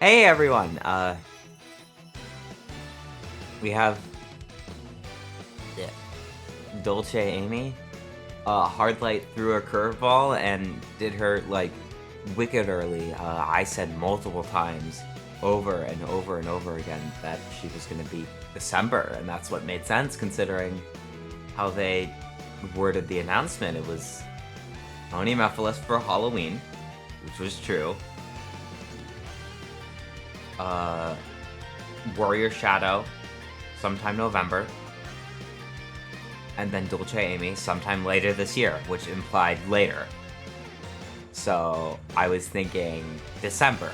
Hey everyone! We have yeah, Dolce Amy. Hardlight threw a curveball and did her like wicked early. I said multiple times, over and over and over again, that she was gonna beat December, and that's what made sense considering how they worded the announcement. It was Oni Mephiles for Halloween, which was true. Uh, Warrior Shadow, sometime November, and then Dolce Amy sometime later this year, which implied later. So I was thinking December.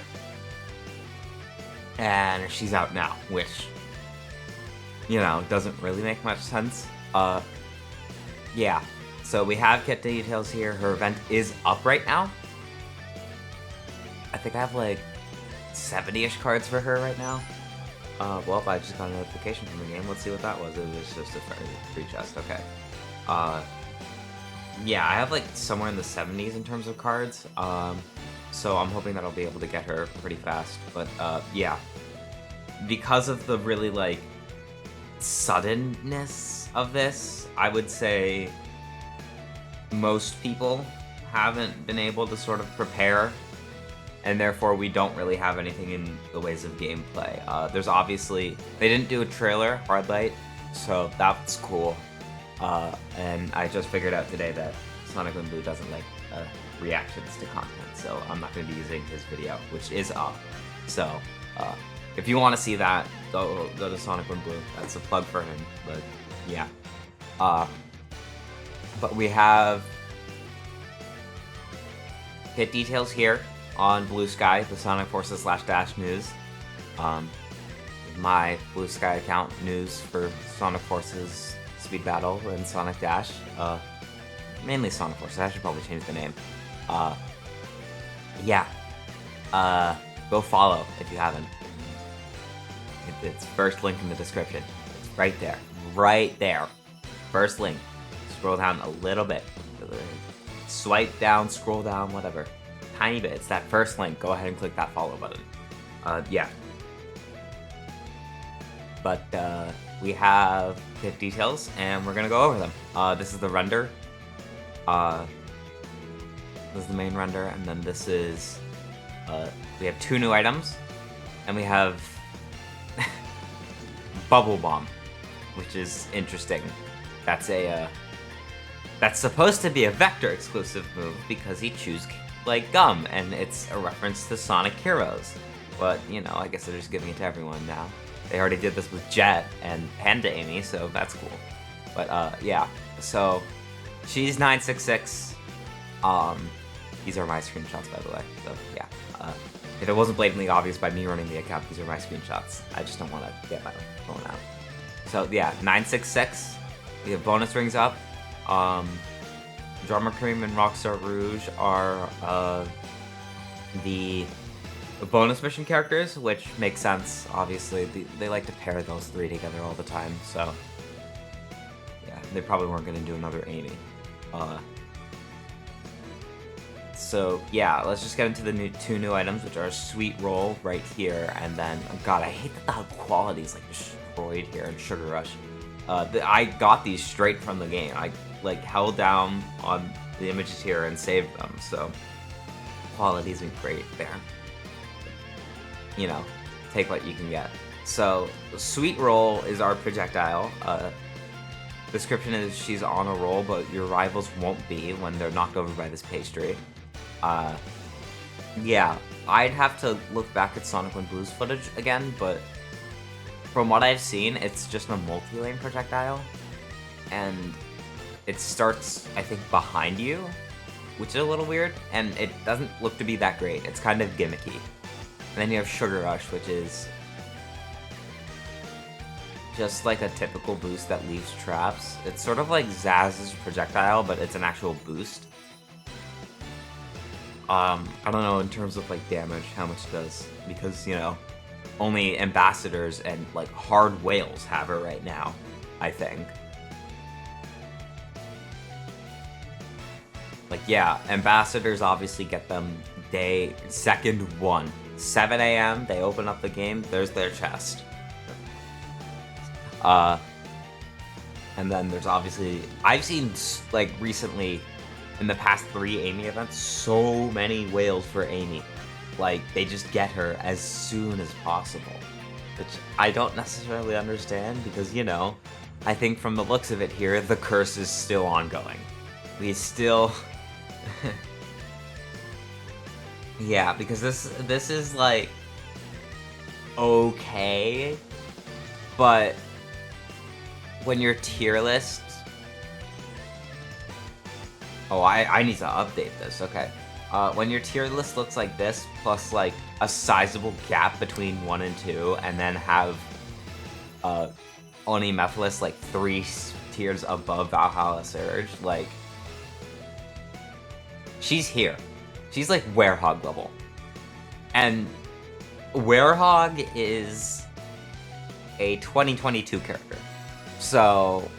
And she's out now, which, doesn't really make much sense. Yeah. So we have kit details here. Her event is up right now. I think I have like 70-ish cards for her right now. Well, I just got a notification from the game. Let's see what that was. It was just a free chest. Okay. Yeah, I have like somewhere in the 70s in terms of cards. So I'm hoping that I'll be able to get her pretty fast. But yeah, because of the really like suddenness of this, I would say most people haven't been able to sort of prepare, and therefore we don't really have anything in the ways of gameplay. There's obviously, they didn't do a trailer, Hardlight, so that's cool. And I just figured out today that Sonic and Blue doesn't like reactions to content, so I'm not going to be using his video, which is up. So if you want to see that, go to Sonic and Blue. That's a plug for him, but yeah. But we have hit details here on Blue Sky, the Sonic Forces /Dash news. My Blue Sky account news for Sonic Forces Speed Battle and Sonic Dash. Mainly Sonic Forces. I should probably change the name. Yeah. Go follow if you haven't. It's first link in the description. It's right there. Right there. First link. Scroll down a little bit. Swipe down, scroll down, whatever. Tiny bit. It's that first link. Go ahead and click that follow button. Yeah. But we have kit details, and we're gonna go over them. This is the render. This is the main render, and then this is we have 2 new items, and we have Bubble Bomb, which is interesting. That's that's supposed to be a Vector exclusive move because he chews like gum, and it's a reference to Sonic Heroes. But I guess they're just giving it to everyone now. They already did this with Jet and Panda Amy, so that's cool. But yeah, so she's 966. These are my screenshots, by the way. So yeah, if it wasn't blatantly obvious by me running the account, these are my screenshots. I just don't want to get my phone out. So yeah, 966. We have bonus rings up. Drummer Cream and Rockstar Rouge are the bonus mission characters, which makes sense. Obviously, they like to pair those 3 together all the time. So yeah, they probably weren't going to do another Amy. So yeah, let's just get into the 2 new items, which are Sweet Roll right here, and then God, I hate that the quality is like destroyed here in Sugar Rush. I got these straight from the game. I like held down on the images here and saved them, so quality isn't great there. Take what you can get. So Sweet Roll is our projectile. Description is she's on a roll, but your rivals won't be when they're knocked over by this pastry. Yeah, I'd have to look back at Sonic and Blue's footage again, but from what I've seen, it's just a multi-lane projectile, and it starts, I think, behind you, which is a little weird, and it doesn't look to be that great. It's kind of gimmicky. And then you have Sugar Rush, which is just like a typical boost that leaves traps. It's sort of like Zaz's projectile, but it's an actual boost. I don't know in terms of like damage how much it does, because only ambassadors and like hard whales have her right now, I think. Like yeah, ambassadors obviously get them day second 1 7 a.m., they open up the game, there's their chest. And then there's obviously, I've seen, like, recently, in the past 3 Amy events, so many whales for Amy. Like, they just get her as soon as possible. Which I don't necessarily understand, because, you know, I think from the looks of it here, the curse is still ongoing. We still... yeah, because this is, like, okay, but when your tier list... oh, I need to update this, okay. When your tier list looks like this, plus, like, a sizable gap between 1 and 2, and then have Oni Mephiles, like, 3 tiers above Valhalla Surge, like... she's here. She's, like, Werehog level. And Werehog is a 2022 character. So...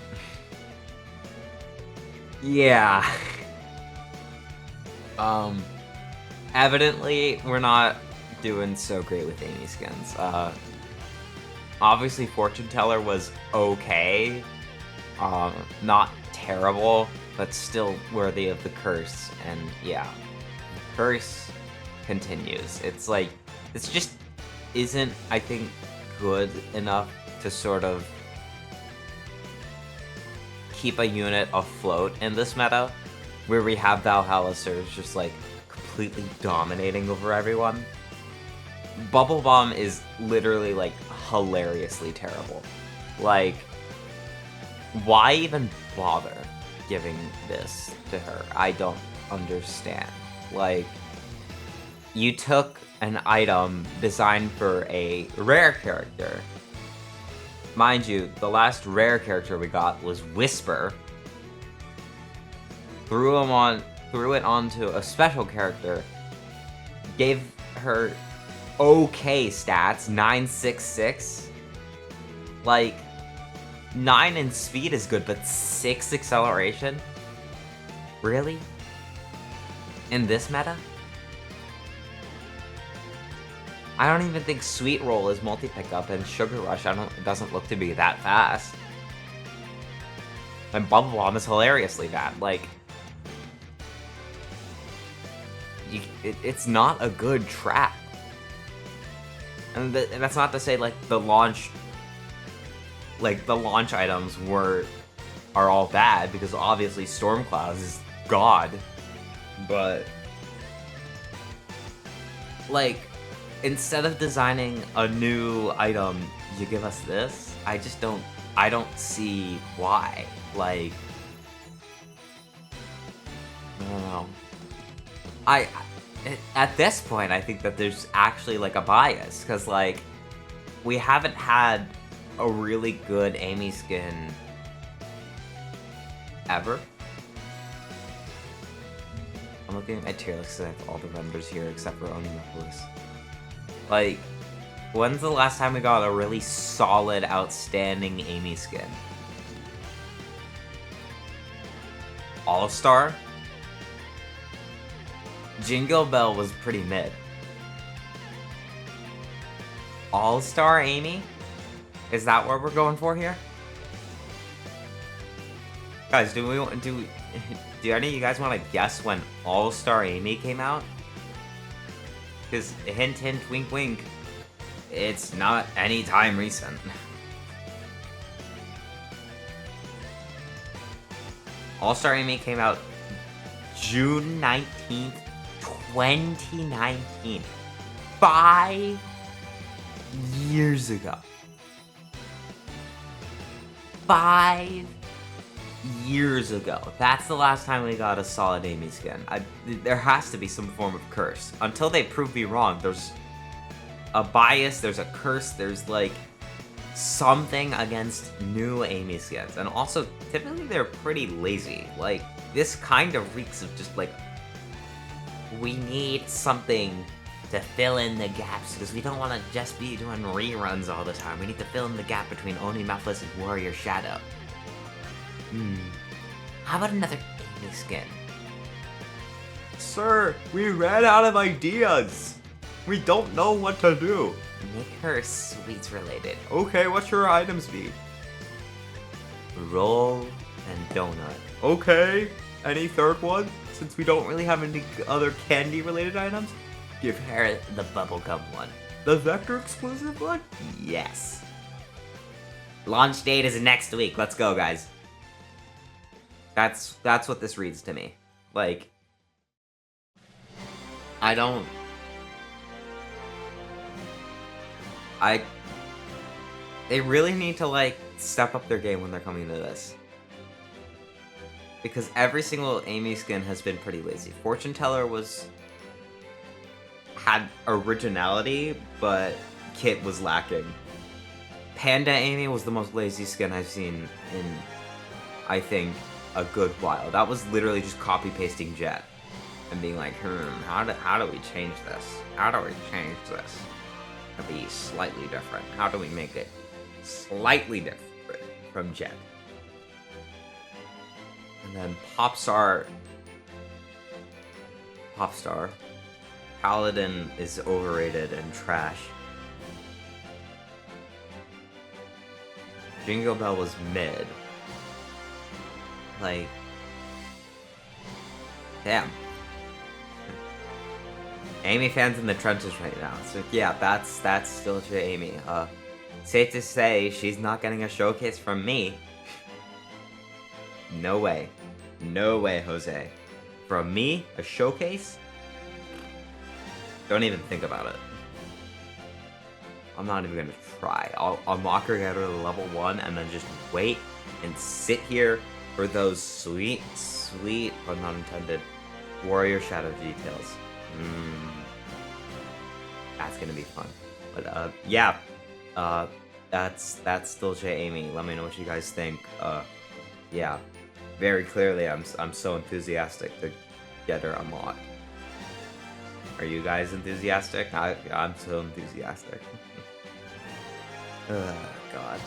yeah. Evidently, we're not doing so great with Amy skins. Obviously, Fortune Teller was okay. Not terrible, but still worthy of the curse. And yeah, curse continues. It's like, it's just isn't, I think, good enough to sort of keep a unit afloat in this meta, where we have Valhalla Surge just like completely dominating over everyone. Bubble Bomb is literally like hilariously terrible. Like, why even bother giving this to her? I don't understand. Like, you took an item designed for a rare character. Mind you, the last rare character we got was Whisper. Threw it onto a special character. Gave her okay stats, 966. Like, 9 in speed is good, but 6 acceleration? Really? In this meta? I don't even think Sweet Roll is multi-pickup, and Sugar Rush it doesn't look to be that fast. And Bubble Bomb is hilariously bad. Like, it's not a good trap. And that's not to say, like, the launch items are all bad, because obviously Stormcloud is god. But, like, instead of designing a new item, you give us this? I don't see why. Like, I don't know. At this point, I think that there's actually, like, a bias, because, like, we haven't had a really good Amy skin ever. I'm looking at my tier list, because I have all the vendors here except for Oni Mephiles. Like, when's the last time we got a really solid, outstanding Amy skin? All-Star? Jingle Bell was pretty mid. All-Star Amy? Is that what we're going for here? Guys, do any of you guys want to guess when All-Star Amy came out? Because hint hint wink wink, it's not any time recent. All-Star Amy came out June 19th, 2019. 5 years ago. 5 years ago. That's the last time we got a solid Amy skin. There has to be some form of curse. Until they prove me wrong, there's a bias, there's a curse, there's like something against new Amy skins. And also, typically they're pretty lazy. Like, this kind of reeks of just like, we need something to fill in the gaps, because we don't want to just be doing reruns all the time. We need to fill in the gap between Oni Mephiles and Warrior Shadow. How about another Amy skin? Sir, we ran out of ideas. We don't know what to do. Make her sweets related. Okay, what should our items be? Roll and donut. Okay. Any third one? Since we don't really have any other candy related items? Give her the bubblegum one. The Vector exclusive one? Yes. Launch date is next week. Let's go, guys. That's what this reads to me. Like, they really need to, like, step up their game when they're coming to this. Because every single Amy skin has been pretty lazy. Fortune Teller had originality, but kit was lacking. Panda Amy was the most lazy skin I've seen in, I think, a good while. That was literally just copy-pasting Jet. And being like, how do we change this? How do we change this to be slightly different? How do we make it slightly different from Jet? And then Popstar. Paladin is overrated and trash. Jingle Bell was mid. Like, damn. Amy fans in the trenches right now. So yeah, that's still true, Amy. Safe to say she's not getting a showcase from me. No way. No way, Jose. From me, a showcase? Don't even think about it. I'm not even gonna try. I'll mock her, get her to level 1, and then just wait and sit here for those sweet, but not intended, Warrior Shadow details. That's gonna be fun. But yeah, that's still J Amy. Let me know what you guys think. Yeah, very clearly I'm so enthusiastic to get her unlocked. Are you guys enthusiastic? I'm so enthusiastic. God.